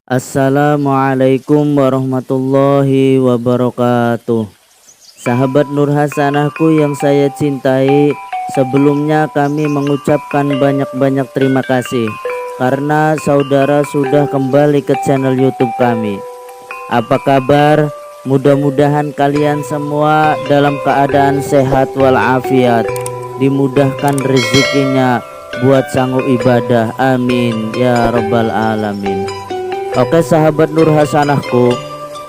Assalamualaikum warahmatullahi wabarakatuh. Sahabat Nur Hasanahku yang saya cintai, sebelumnya kami mengucapkan banyak-banyak terima kasih karena saudara sudah kembali ke channel YouTube kami. Apa kabar? Mudah-mudahan kalian semua dalam keadaan sehat walafiat, dimudahkan rezekinya buat sanggup ibadah. Amin ya rabbal alamin. Oke sahabat Nur Hasanahku,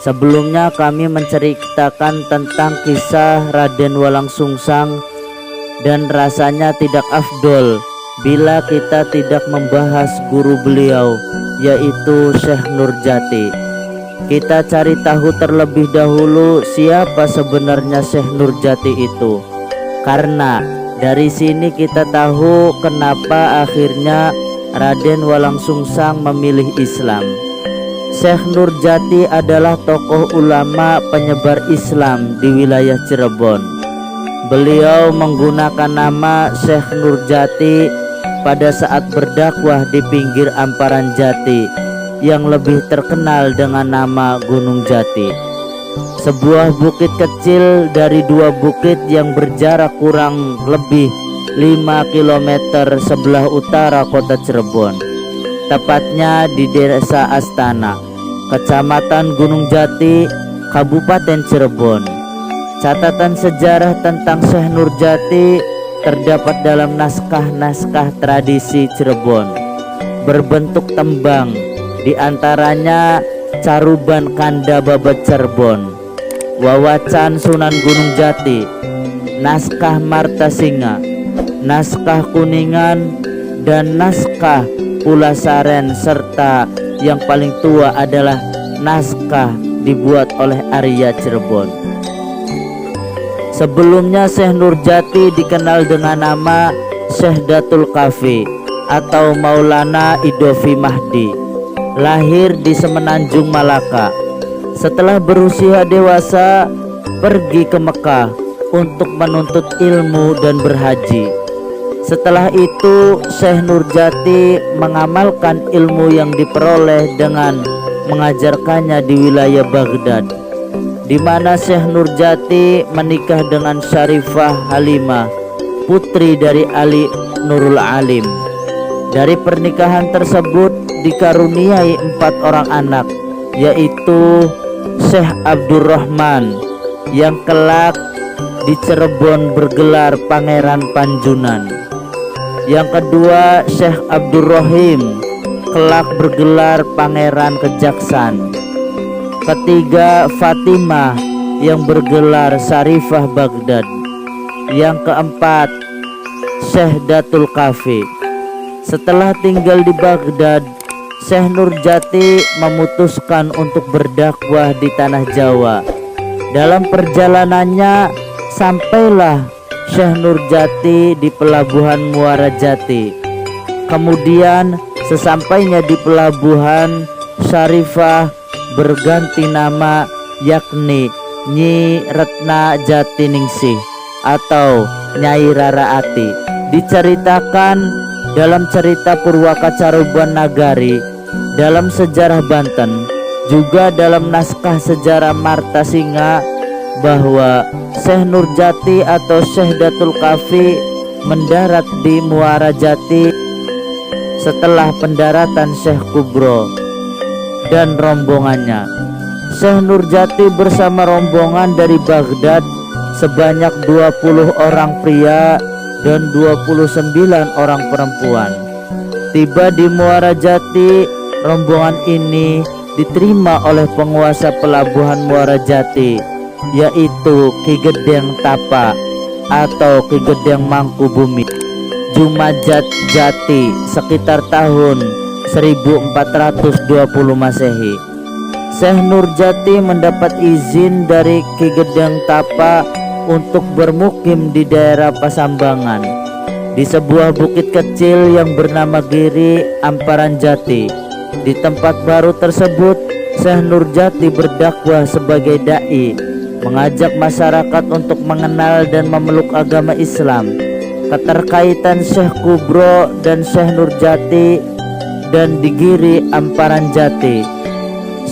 sebelumnya kami menceritakan tentang kisah Raden Walang Sungsang, dan rasanya tidak afdol bila kita tidak membahas guru beliau, yaitu Syekh Nurjati. Kita cari tahu terlebih dahulu siapa sebenarnya Syekh Nurjati itu, karena dari sini kita tahu kenapa akhirnya Raden Walang Sungsang memilih Islam. Syekh Nurjati adalah tokoh ulama penyebar Islam di wilayah Cirebon. Beliau menggunakan nama Syekh Nurjati pada saat berdakwah di pinggir Amparan Jati yang lebih terkenal dengan nama Gunung Jati, sebuah bukit kecil dari dua bukit yang berjarak kurang lebih 5 km sebelah utara kota Cirebon, tepatnya di Desa Astana, Kecamatan Gunung Jati, Kabupaten Cirebon. Catatan sejarah tentang Syekh Nurjati terdapat dalam naskah-naskah tradisi Cirebon berbentuk tembang, di antaranya Caruban Kanda Babat Cirebon, Wawacan Sunan Gunung Jati, Naskah Marta Singa, Naskah Kuningan, dan Naskah Pulasaren, serta yang paling tua adalah naskah dibuat oleh Arya Cirebon. Sebelumnya Syekh Nurjati dikenal dengan nama Syekh Datul Kafi atau Maulana Idofi Mahdi, lahir di Semenanjung Malaka. Setelah berusia dewasa, pergi ke Mekah untuk menuntut ilmu dan berhaji. Setelah itu Syekh Nurjati mengamalkan ilmu yang diperoleh dengan mengajarkannya di wilayah Baghdad, di mana Syekh Nurjati menikah dengan Syarifah Halimah, putri dari Ali Nurul Alim. Dari pernikahan tersebut dikaruniai 4 orang anak, yaitu Syekh Abdurrahman yang kelak di Cirebon bergelar Pangeran Panjunan. Yang kedua Syekh Abdurrahim, kelak bergelar Pangeran Kejaksan. Ketiga Fatimah yang bergelar Syarifah Baghdad. Yang keempat Syekh Datul Kafi. Setelah tinggal di Baghdad, Syekh Nurjati memutuskan untuk berdakwah di tanah Jawa. Dalam perjalanannya sampailah Syekh Nurjati di pelabuhan Muara Jati. Kemudian sesampainya di pelabuhan, Syarifah berganti nama yakni Nyi Retna Jatiningsih atau Nyai Raraati. Diceritakan dalam cerita Purwaka Caruban Nagari, dalam sejarah Banten, juga dalam naskah sejarah Marta Singa, bahwa Syekh Nurjati atau Syekh Datul Kafi mendarat di Muara Jati setelah pendaratan Syekh Kubro dan rombongannya. Syekh Nurjati bersama rombongan dari Baghdad sebanyak 20 orang pria dan 29 orang perempuan. Tiba di Muara Jati, rombongan ini diterima oleh penguasa pelabuhan Muara Jati, yaitu Ki Gedeng Tapa atau Ki Gedeng Mangkubumi, Jumajat Jati, sekitar tahun 1420 Masehi. Syekh Nurjati mendapat izin dari Ki Gedeng Tapa untuk bermukim di daerah Pasambangan, di sebuah bukit kecil yang bernama Giri Amparan Jati. Di tempat baru tersebut Syekh Nurjati berdakwah sebagai dai, mengajak masyarakat untuk mengenal dan memeluk agama Islam. Keterkaitan Syekh Kubro dan Syekh Nurjati dan di Giri Amparan Jati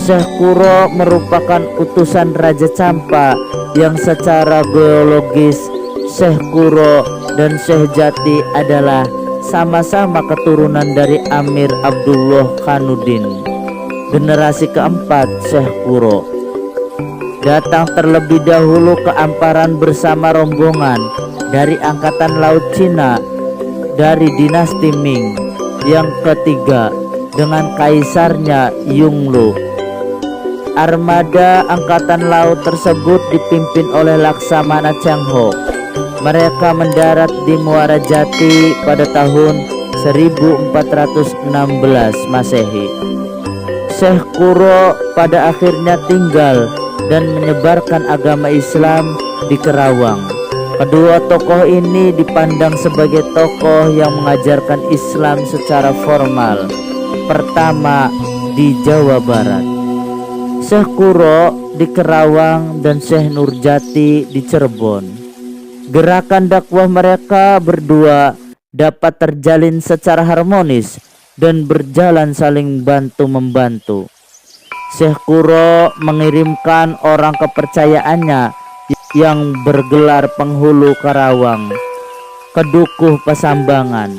Syekh Kuro merupakan utusan Raja Campa yang secara geologis Syekh Kuro dan Syekh Jati adalah sama-sama keturunan dari Amir Abdullah Khanuddin, generasi keempat Syekh Kuro. Datang terlebih dahulu ke Amparan bersama rombongan dari Angkatan Laut Cina dari dinasti Ming yang ketiga dengan kaisarnya Yongle. Armada Angkatan Laut tersebut dipimpin oleh Laksamana Cheng-ho. Mereka mendarat di Muara Jati pada tahun 1416 Masehi. Syekh Kuro pada akhirnya tinggal dan menyebarkan agama Islam di Kerawang. Kedua tokoh ini dipandang sebagai tokoh yang mengajarkan Islam secara formal pertama di Jawa Barat. Syekh Kuro di Kerawang dan Syekh Nurjati di Cirebon. Gerakan dakwah mereka berdua dapat terjalin secara harmonis dan berjalan saling bantu-membantu. Syekh Kuro mengirimkan orang kepercayaannya yang bergelar penghulu Karawang ke Dukuh Pasambangan.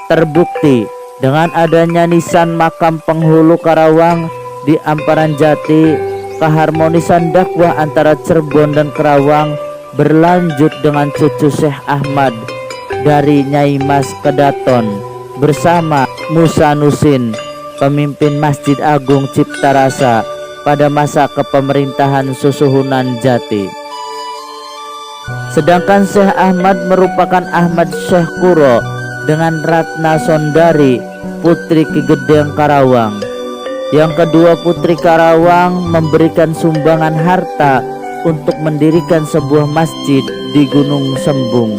Terbukti dengan adanya nisan makam penghulu Karawang di Amparan Jati, keharmonisan dakwah antara Cirebon dan Kerawang berlanjut dengan cucu Syekh Ahmad dari Nyai Mas Kedaton bersama Musa Nusin, pemimpin Masjid Agung Cipta Rasa pada masa kepemerintahan Susuhunan Jati. Sedangkan Syekh Ahmad merupakan Ahmad Syekh Kuro dengan Ratna Sondari, putri Ki Gedeng Karawang. Yang kedua putri Karawang memberikan sumbangan harta untuk mendirikan sebuah masjid di Gunung Sembung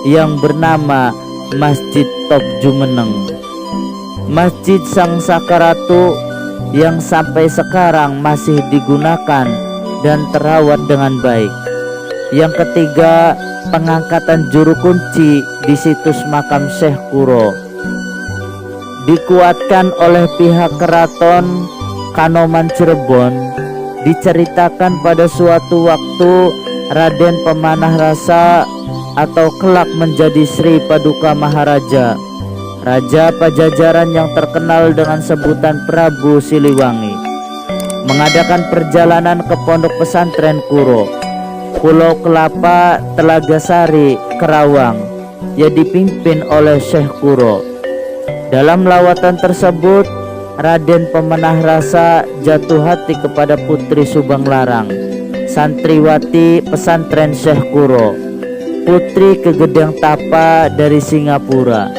yang bernama Masjid Top Jumeneng. Masjid Sang Sakaratu yang sampai sekarang masih digunakan dan terawat dengan baik. Yang ketiga, pengangkatan juru kunci di situs makam Syekh Kuro dikuatkan oleh pihak keraton Kanoman Cirebon. Diceritakan pada suatu waktu Raden Pemanah Rasa atau kelak menjadi Sri Paduka Maharaja, Raja Pajajaran yang terkenal dengan sebutan Prabu Siliwangi, mengadakan perjalanan ke pondok pesantren Kuro, Pulau Kelapa, Telaga Sari, Kerawang, yang dipimpin oleh Syekh Kuro. Dalam lawatan tersebut, Raden Pemanah Rasa jatuh hati kepada Putri Subang Larang, santriwati pesantren Syekh Kuro, putri Ki Gedeng Tapa dari Singapura.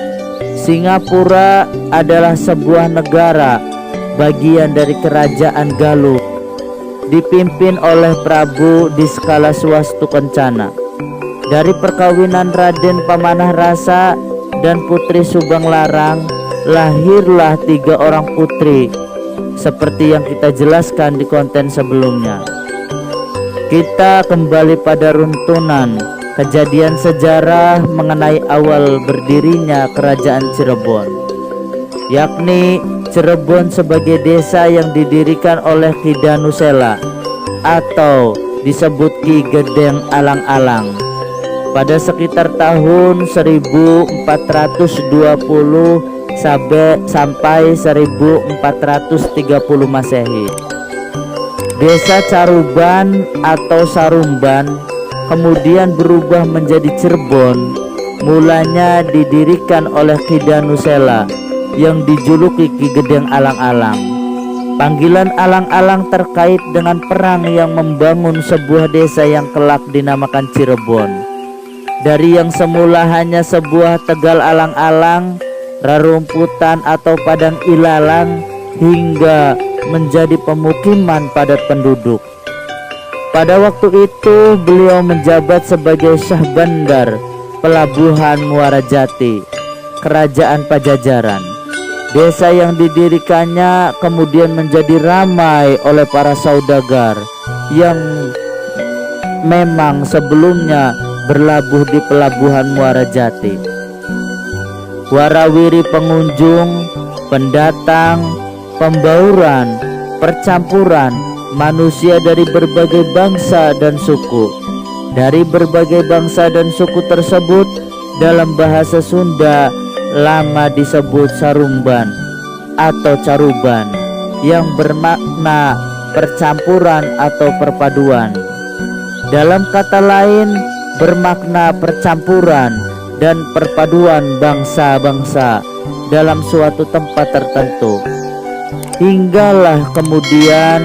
Singapura adalah sebuah negara bagian dari kerajaan Galuh, dipimpin oleh Prabu Diskala Swastu Kencana. Dari perkawinan Raden Pemanah Rasa dan Putri Subang Larang lahirlah 3 orang putri seperti yang kita jelaskan di konten sebelumnya. Kita kembali pada runtunan kejadian sejarah mengenai awal berdirinya kerajaan Cirebon, yakni Cirebon sebagai desa yang didirikan oleh Ki Danusela atau disebut Ki Gedeng Alang-Alang pada sekitar tahun 1420 sampai 1430 Masehi. Desa Caruban atau Sarumban kemudian berubah menjadi Cirebon. Mulanya didirikan oleh Ki Danusela yang dijuluki Ki Gedeng Alang-Alang. Panggilan Alang-Alang terkait dengan perang yang membangun sebuah desa yang kelak dinamakan Cirebon. Dari yang semula hanya sebuah tegal alang-alang, rerumputan atau padang ilalang, hingga menjadi pemukiman padat penduduk. Pada waktu itu beliau menjabat sebagai Syah Bandar Pelabuhan Muara Jati, Kerajaan Pajajaran. Desa yang didirikannya kemudian menjadi ramai oleh para saudagar yang memang sebelumnya berlabuh di Pelabuhan Muara Jati. Warawiri pengunjung, pendatang, pembauran, percampuran manusia dari berbagai bangsa dan suku. Dari berbagai bangsa dan suku tersebut dalam bahasa Sunda lama disebut sarumban atau caruban, yang bermakna percampuran atau perpaduan. Dalam kata lain, bermakna percampuran dan perpaduan bangsa-bangsa dalam suatu tempat tertentu. Hinggalah kemudian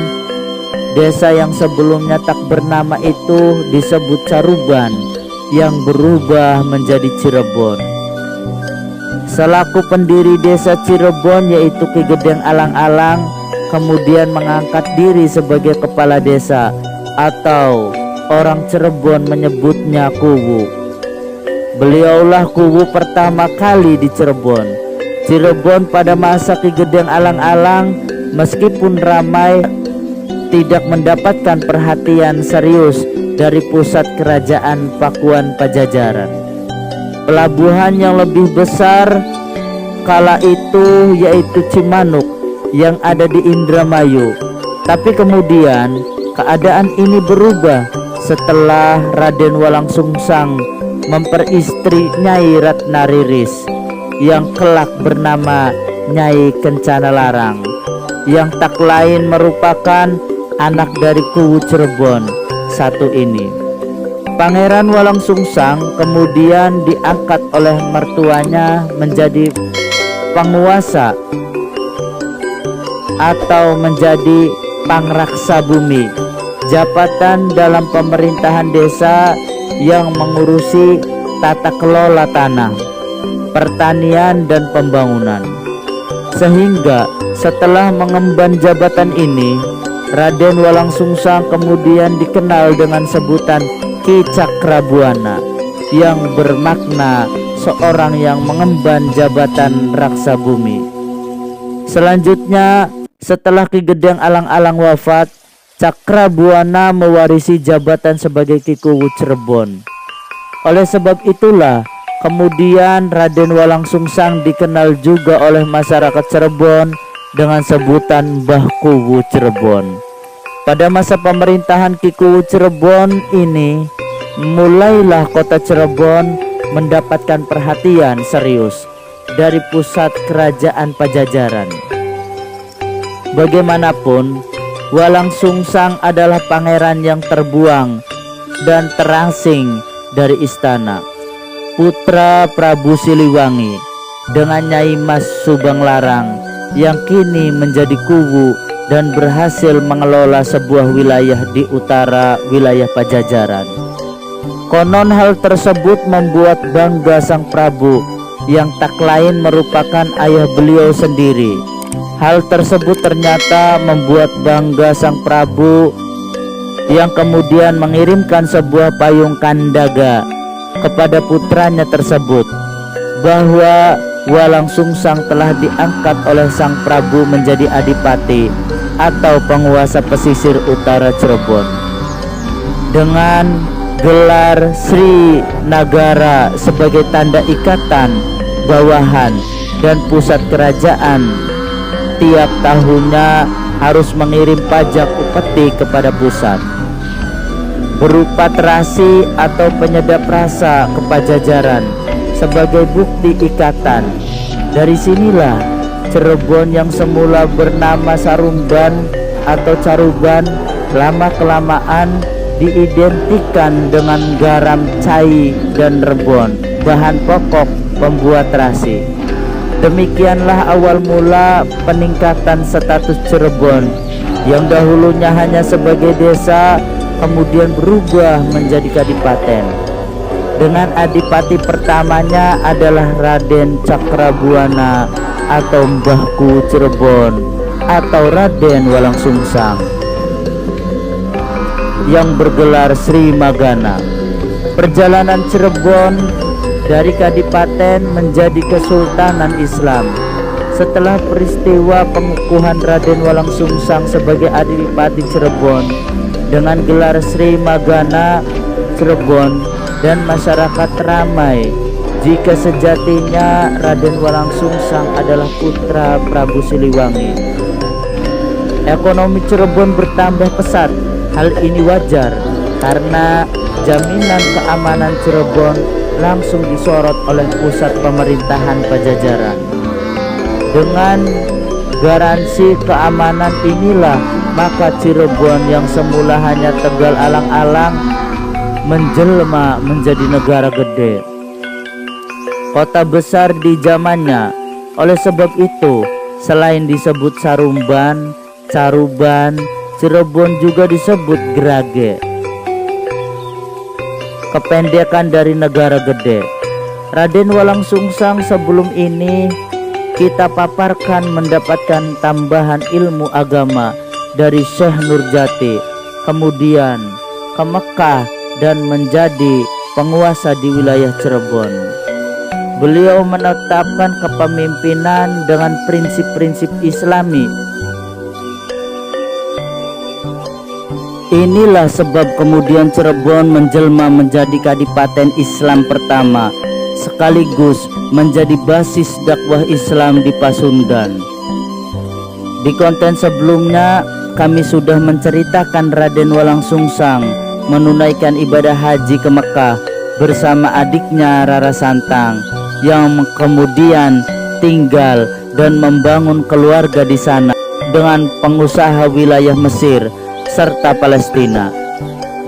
desa yang sebelumnya tak bernama itu disebut Caruban yang berubah menjadi Cirebon. Selaku pendiri desa Cirebon yaitu Ki Gedeng Alang-Alang kemudian mengangkat diri sebagai kepala desa, atau orang Cirebon menyebutnya Kuwu. Beliaulah Kuwu pertama kali di Cirebon. Cirebon pada masa Ki Gedeng Alang-Alang meskipun ramai tidak mendapatkan perhatian serius dari pusat kerajaan Pakuan Pajajaran. Pelabuhan yang lebih besar kala itu yaitu Cimanuk yang ada di Indramayu. Tapi kemudian keadaan ini berubah setelah Raden Walang Sungsang memperistri Nyai Ratna Riris yang kelak bernama Nyai Kencana Larang, yang tak lain merupakan anak dari Kuwu Cirebon satu ini. Pangeran Walang Sungsang kemudian diangkat oleh mertuanya menjadi penguasa atau menjadi pangraksa bumi, jabatan dalam pemerintahan desa yang mengurusi tata kelola tanah, pertanian dan pembangunan. Sehingga setelah mengemban jabatan ini, Raden Walang Sungsang kemudian dikenal dengan sebutan Ki Cakrabuana, yang bermakna seorang yang mengemban jabatan raksa bumi. Selanjutnya, setelah Ki Gedeng Alang-Alang wafat, Cakrabuana mewarisi jabatan sebagai Ki Kuwu Cirebon. Oleh sebab itulah kemudian Raden Walang Sungsang dikenal juga oleh masyarakat Cirebon dengan sebutan Mbah Kuwu Cirebon. Pada masa pemerintahan Ki Kuwu Cirebon ini, mulailah kota Cirebon mendapatkan perhatian serius dari pusat kerajaan Pajajaran. Bagaimanapun, Walang Sungsang adalah pangeran yang terbuang dan terasing dari istana, putra Prabu Siliwangi dengan Nyai Mas Subanglarang yang kini menjadi Kuwu dan berhasil mengelola sebuah wilayah di utara wilayah Pajajaran. Konon hal tersebut membuat bangga sang Prabu yang tak lain merupakan ayah beliau sendiri. Hal tersebut ternyata membuat bangga sang Prabu yang kemudian mengirimkan sebuah payung kandaga kepada putranya tersebut bahwa Walang Sungsang telah diangkat oleh sang Prabu menjadi adipati atau penguasa pesisir utara Cirebon dengan gelar Sri Nagara sebagai tanda ikatan bawahan dan pusat kerajaan. Tiap tahunnya harus mengirim pajak upeti kepada pusat berupa terasi atau penyedap rasa ke Pajajaran sebagai bukti ikatan. Dari sinilah Cirebon yang semula bernama Sarumban atau Caruban lama-kelamaan diidentikan dengan garam cai dan rebon, bahan pokok pembuat terasi. Demikianlah awal mula peningkatan status Cirebon yang dahulunya hanya sebagai desa kemudian berubah menjadi kadipaten. Dengan adipati pertamanya adalah Raden Cakrabuana atau Mbah Kuwu Cirebon atau Raden Walang Sungsang yang bergelar Sri Magana. Perjalanan Cirebon dari kadipaten menjadi kesultanan Islam setelah peristiwa pengukuhan Raden Walang Sungsang sebagai adipati Cirebon dengan gelar Sri Magana Cirebon, dan masyarakat ramai jika sejatinya Raden Walang Sungsang adalah putra Prabu Siliwangi. Ekonomi Cirebon bertambah pesat. Hal ini wajar karena jaminan keamanan Cirebon langsung disorot oleh pusat pemerintahan Pajajaran. Dengan garansi keamanan inilah maka Cirebon yang semula hanya Tegal alang-alang menjelma menjadi negara gede, kota besar di zamannya. Oleh sebab itu, selain disebut Sarumban, Caruban, Cirebon juga disebut Grage, kependekan dari negara gede. Raden Walang Sungsang sebelum ini kita paparkan mendapatkan tambahan ilmu agama dari Syekh Nurjati, kemudian ke Mekah dan menjadi penguasa di wilayah Cirebon. Beliau menetapkan kepemimpinan dengan prinsip-prinsip Islami. Inilah sebab kemudian Cirebon menjelma menjadi kadipaten Islam pertama, sekaligus menjadi basis dakwah Islam di Pasundan. Di konten sebelumnya kami sudah menceritakan Raden Walang Sungsang menunaikan ibadah haji ke Mekah bersama adiknya Rara Santang yang kemudian tinggal dan membangun keluarga di sana dengan pengusaha wilayah Mesir serta Palestina.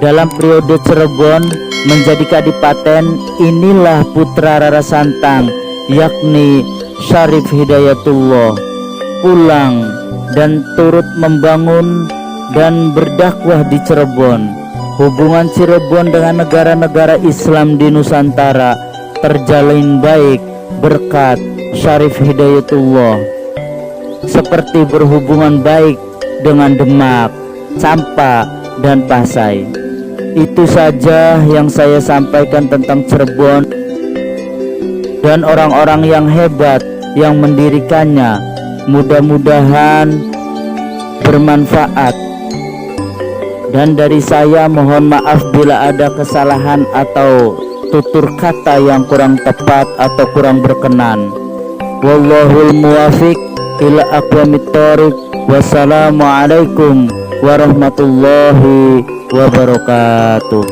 Dalam periode Cirebon menjadi kadipaten, inilah putra Rara Santang yakni Syarif Hidayatullah pulang dan turut membangun dan berdakwah di Cirebon. Hubungan Cirebon dengan negara-negara Islam di Nusantara terjalin baik berkat Syarif Hidayatullah, seperti berhubungan baik dengan Demak, Campa, dan Pasai. Itu saja yang saya sampaikan tentang Cirebon dan orang-orang yang hebat yang mendirikannya. Mudah-mudahan bermanfaat. Dan dari saya mohon maaf bila ada kesalahan atau tutur kata yang kurang tepat atau kurang berkenan. Wallahul muwafiq ila aqwamit thoriq. Wassalamualaikum warahmatullahi wabarakatuh.